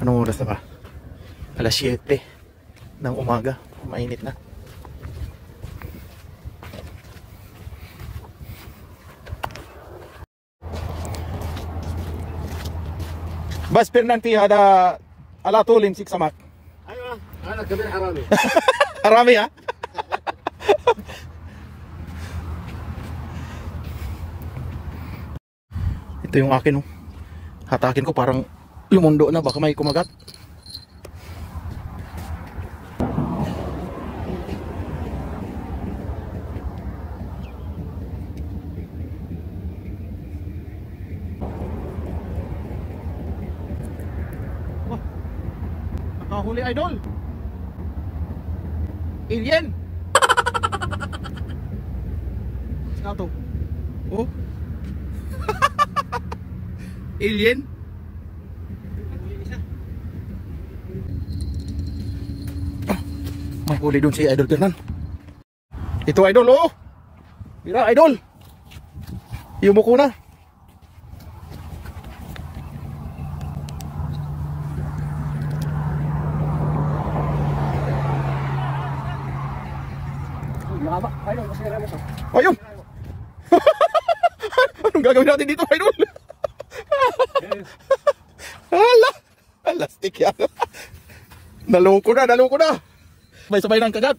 Anong oras na ba? Alas 7 ng umaga. Mainit na. بس برنامتي هذا على طول يمسك سمك. ايوه انا كبير حرامي. حرامي ها. Ito yung akin oh. Hatakin ko parang lumundo na, baka may kumagat. Nakahuli idol. Alien. Ano to? Oh. Alien. May huli doon si Idol Fernan. Ito idol oh. Mira idol. Yumuko na. Ayun. Anong gagawin natin dito idol? Hala. Alastik yan. Naloko na. May sabay ng kagat.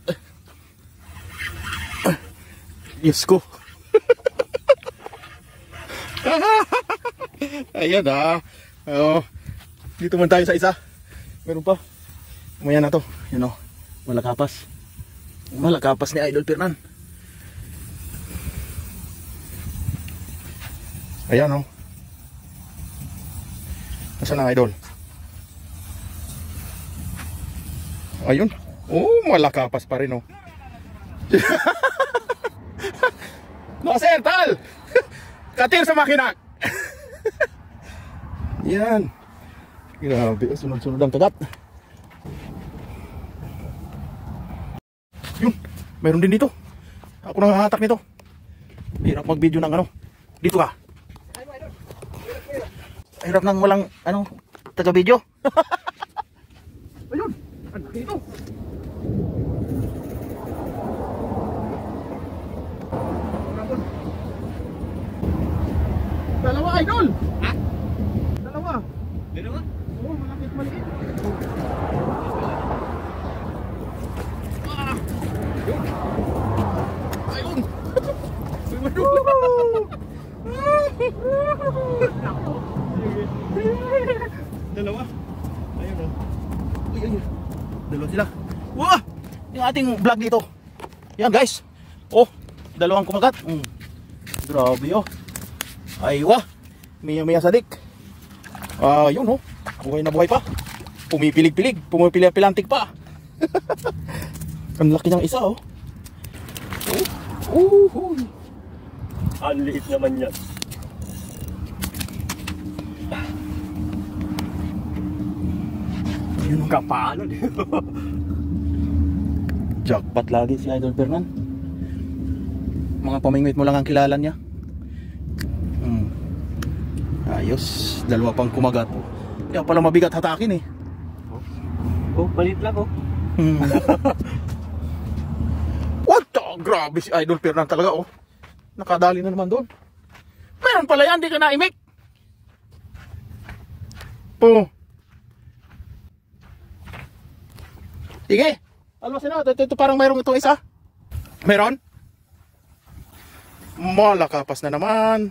Diyos ko. Ayan ah. Oh, dito man tayo sa isa. Meron pa. Umaya na to. Yun oh. Malakapas. Malakapas ni Idol Fernan. Ayan oh. Nasaan ang idol? Ayun. Oh, malakapas pa rin oh. Maser, tal! Katir sa makina! Yan. Grabe, sunod-sunod ang kagat. Yun, mayroon din dito. Ako nang hahatak nito. Hirap mag-video ng ano. Dito ka. Hirap nang walang ano, taga-video. Ayun, ano dito? Dalawa idol. Ha? Dalawa. Dalawa? Oo, malapit maliit. Ayun. Dalawa. Ayun oh. Uy, ayun. Dalawa sila. Wah! Yung ating vlog dito. Yan guys. Oh, dalawang kumagat. Grabe oh. Aywa. Miya sadik. Yun oh. Buhay na buhay pa. Pumipilig-pilig. Pumipilantig pa. Ang laki ng isa oh. Ang liit naman yan. Yun ka paano dito. Jackpot lagi si Idol Fernan. Mga pamingwit mo lang ang kilala niya. Ayos, dalawa pang kumagat. Kaya pala mabigat hatakin eh. Oh, balit lang oh. What the? Grabe si Idol Fernan talaga oh. Nakadali na naman doon. Meron pala yan, di ka naimik. Oh. Sige. Almasin na, ito parang mayroong itong isa. Meron? Malakapas na naman.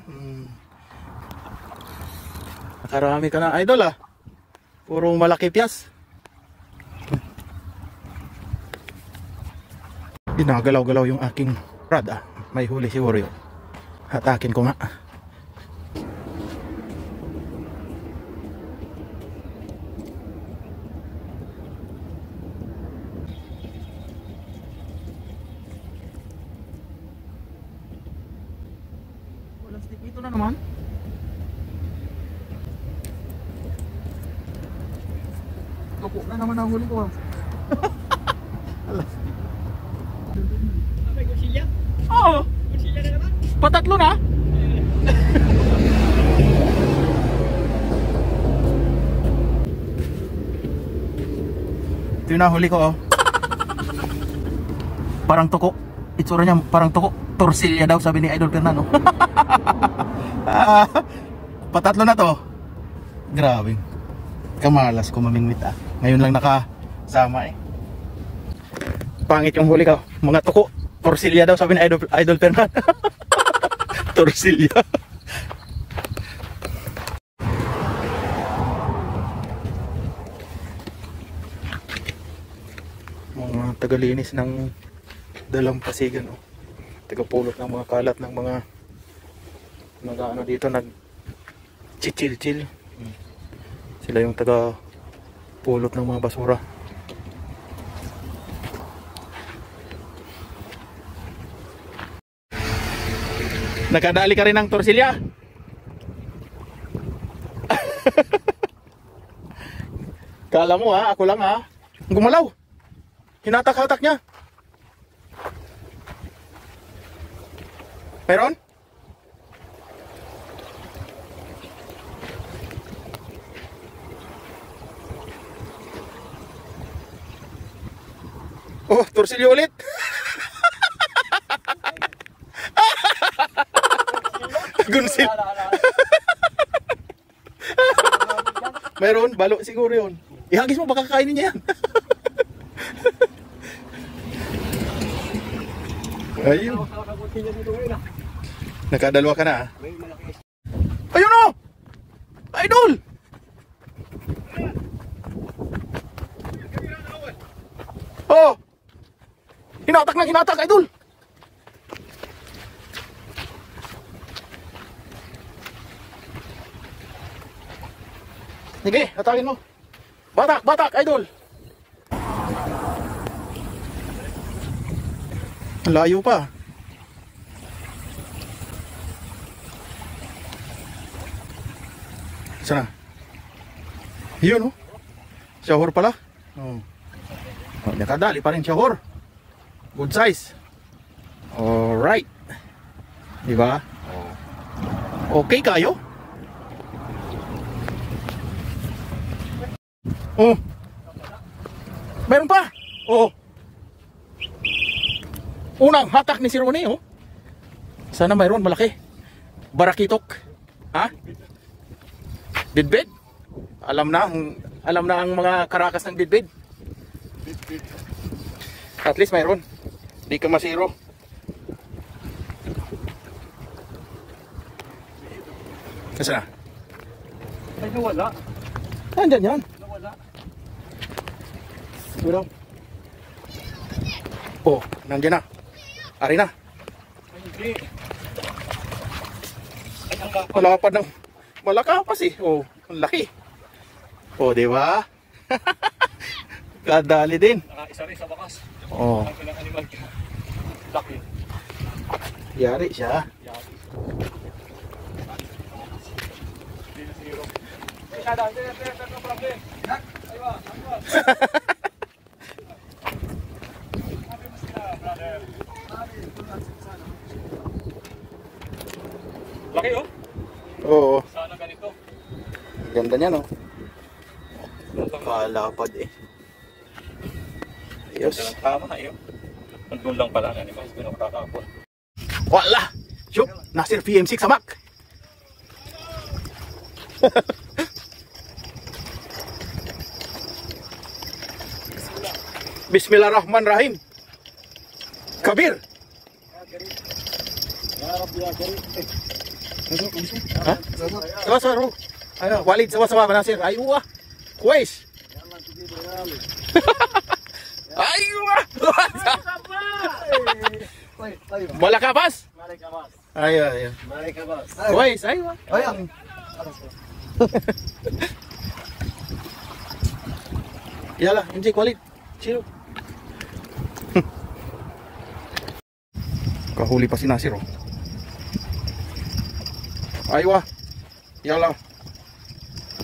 Nakarami ka na idol ah. Puro malaki piyas. Ginagalaw-galaw yung aking rod ah. May huli siguro yun. Hatakin ko nga. Walang stick ito na naman. Tupo na naman ang huli ko ah. May kusilya? Oo. Kusilya na naman? Patatlo na? Ito yung nahuli ko, oh. Parang tuko. Itsura niya parang tuko. Torsilya daw, sabi ni Idol Fernando. Patatlo na to. Grabe. Kamalas ko mamingwit, ah. Ngayon lang nakasama, eh. Pangit yung huli ko. Mga tuko. Torsilya daw, sabi ni Idol Fernando. Torsilya. Mga tagalinis ng dalampasigan, oh. Tagapulot ng mga kalat ng mga ano dito, nag chichil-chil. Sila yung taga pulot ng mga basura. Nakadali ka rin ng torsilya. Kala mo, ha, ako lang, ha. Gumalaw. Hinatak-hatak niya. Meron? Oh, torsilyo ulit. Gunsil. Meron, balo siguro yun. Ihagis mo, baka kakainin niya yan. Ayun. Nakadalwa ka na, ah. Ayun, oh! Idol! Oh! Hinatak na hinatak, Idol! Sige, hatakin mo. Batak, batak, Idol! Layo pa. Sana. Yun, oh. Shower pala. Oh. Oh, nakadali pa rin shower. Good size. Alright. Diba? Okay kayo? Oh. Meron pa. Oh. Unang hatak ni si Ronnie, oh. Sana mayroon malaki. Barakitok. Ha? Bidbid? Alam na ang mga karakas ng bidbid. At least mayroon. Di ka masiro. Nasaan na? Ay, nawala. Nandyan yan. Nawala. Wala. Oh, nandyan na. Ari na. Ay, hindi. Ay, ang kapal. Malapad ng malakapas, eh. Oh, ang laki. Oh, di ba? Kadali din. Nakaisa rin sa bakas. Oh, Ang pinang-animal ka. Laki. yari siya. Yaki. Hindi na zero. Ay, nada. Hindi na problem. Aywa. Sabi mo sila, brother. Laki, oh. Oo, Sana ganito. ganda niya, no? Kalapad, eh. Ayos. Tama, ayun. Nandun lang pala ang animals. Pinakakapon. Wala! Yup! Nasir PM6 samak! Bismillahirrahmanirrahim! Kabir! Ha? Sawa-sawa, ano, Walid, sawa-sawa, Nasir. Ayuwa! Kuwais! Ayuwa! Malakapas? Ayun, ayun. Kuwais, ayuwa! Ayun. Yala, hindi Walid. Chill. Kahuli pa si Nasir, oh. Aywa. Yala.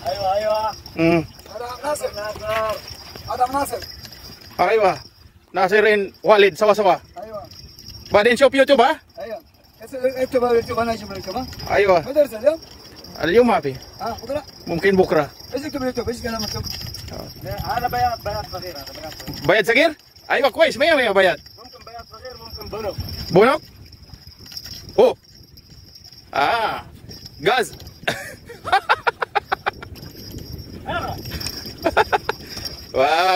Aywa. Adam Nasir. Aywa. Nasirin Walid sawa-sawa. ايوه بعدين شوف يوتيوب ها. ايوه اكتب انا اجيب اليوتيوب ها. ايوه مدرسه اليوم؟ اليوم ما في. ها بكره؟ ممكن بكره. ايش اكتب اليوتيوب؟ ايش كلام مكتوب؟ أنا بياض صغير هذا بياض صغير. بياض صغير؟ ايوه كويس 100 بياض. ممكن بياض صغير ممكن بنو. بونوك؟ اوه غاز.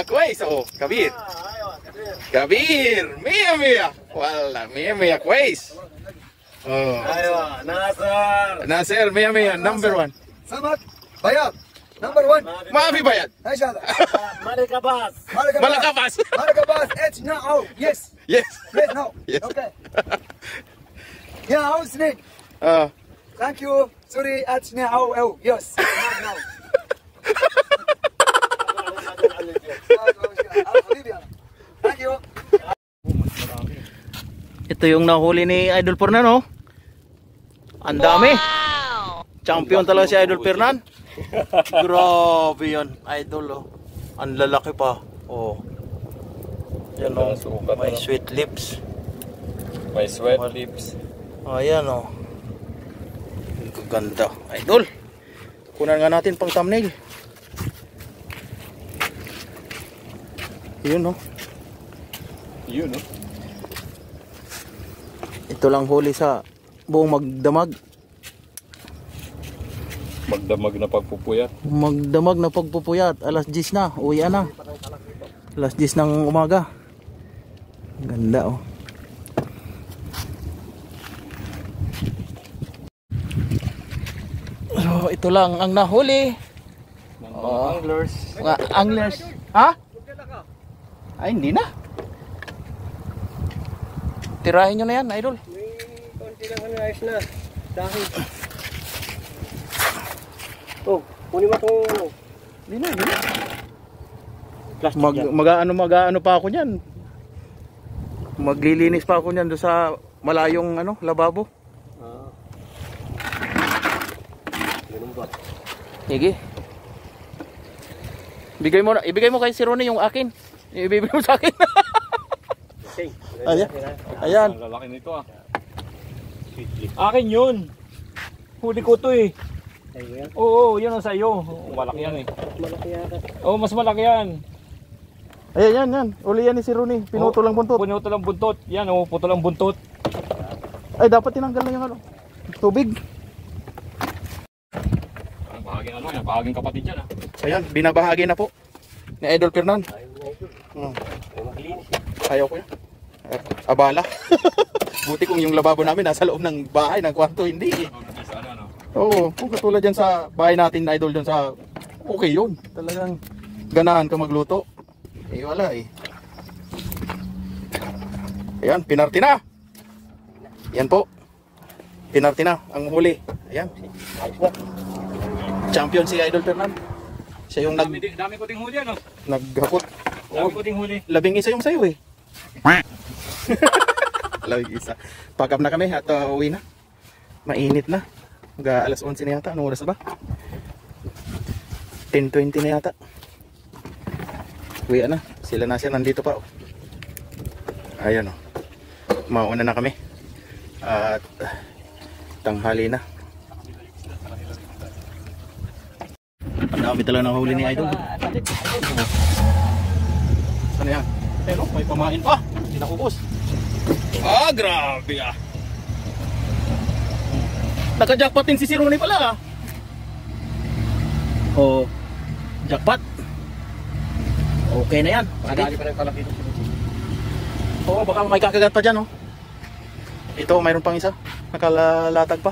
كويس اهو كبير. أيوة كبير كبير. 100 والله 100 كويس. أيوة ناصر. ناصر 100 نمبر 1. سمك بياض نمبر 1. ما في بياض. ايش هذا؟ Malika Bass. ملك باس. مالك باس. اتش ناو يس. يس. يس نو. Yes. اوكي. يا هاو سنيك. ثانك يو. سوري اتش ناو او يس. ناو. حبيبي انا. ثانك يو. Ito yung nahuli ni Idol Fernan, oh. Ang dami. Champion talaga si Idol Fernan. Grabe yan, Idol, oh. Ang lalaki pa. Oh. Yan, oh. May sweet lips. My sweat lips. Ayan, oh. Ang ganda, Idol. Kunan nga natin pang thumbnail. Yun, oh. Yun, no? Ito lang huli sa buong magdamag. Magdamag na pagpupuyat. Magdamag na pagpupuyat. Alas 10 na, uwi na. Alas 10 ng umaga. Ganda, oh. So ito lang ang nahuli. Anglers. Mga anglers. Ha? Ay hindi na. Tirahin nyo na yan, Idol. May konti lang ayos na. Dahil. Oh, kunin mo itong ano. Hindi na, hindi na. Mag-ano pa ako niyan. Maglilinis pa ako niyan doon sa malayong ano, lababo. Ganun ba? Sige. Ibigay mo kay si Ronnie yung akin. Ibibigay mo sa akin. Okay. Ayan. Ayan. Ang lalaki nito ah. Akin yun. Huli ko to eh. Ayun. Oo, yun ang sa'yo. Malaki yan eh. Malaki yata. Oo, mas malaki yan. Ayan, yan. Uli yan ni si Ronnie. Pinuto lang buntot. Pinuto lang buntot. Yan oh, puto lang buntot. Ay, dapat tinanggal na yung ano. Tubig. Bahaging ano yan, bahaging kapatid yan ah. Ayan, binabahagi na po ni Idol Fernan. Ayaw ko yan. Abala. Buti kung yung lababo namin nasa loob ng bahay, ng kwarto, hindi eh. Oo, kung katulad yan sa bahay natin, Idol, dyan sa okay yun. Talagang ganahan ka magluto. Eh wala eh. Ayan, pinarti na. Yan po. Pinarti na ang huli. Ayan. Champion si Idol Fernan. Siya yung Dami ko ding huli ano. naghakot. Dami ko ding huli. 11 yung sayo eh. 11. Pack up na kami at uwi na. Mainit na. Alas 11 na yata. Anong oras ba? 10:20 na yata. Uwi na. Sila na siya nandito pa. Ayan o. Mauna na kami. At tanghali na. Ang dami talaga ng huli ni Idol. Ano yan? Pero may pamain pa. Hindi nakubos. Grabe ah. Naka-jackpot din si Ronnie pala ah. Oh, jackpot. Okay na yan. Madali pa rin pala dito. Oo, baka may kakagat pa dyan oh. Ito, mayroon pang isa. Nakalalatag pa.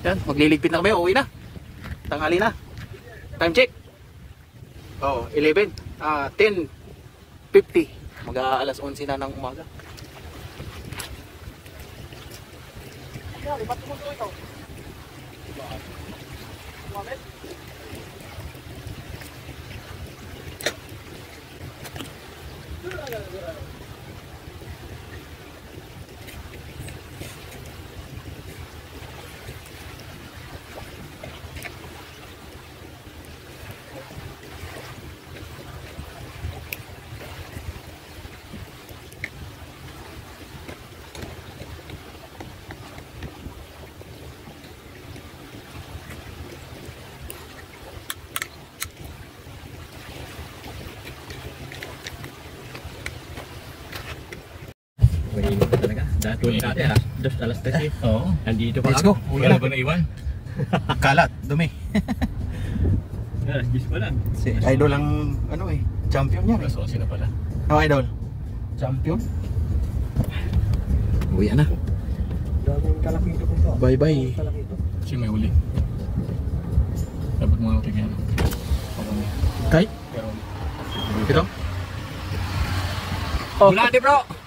Yan, magliligpit na kami. Uwi na. Tanghali na. Time check. Oh, 11. 10:50. Mag-aalas 11 na ng umaga. Kanina pa talaga. Dati alas 3 eh. Oo. Nandito pa Let's go. Wala ba naiwan? Kalat, dumi. Alas 10 pa lang. Si Idol ang ano eh, champion yan eh. Alas 11 na pala. Oh, Idol. Champion. Uwi na. Daming kalakito ko to. Bye-bye. Kalakito. Kasi may huli. Dapat mga tingnan. Kay? Pero Ito? Wala di bro!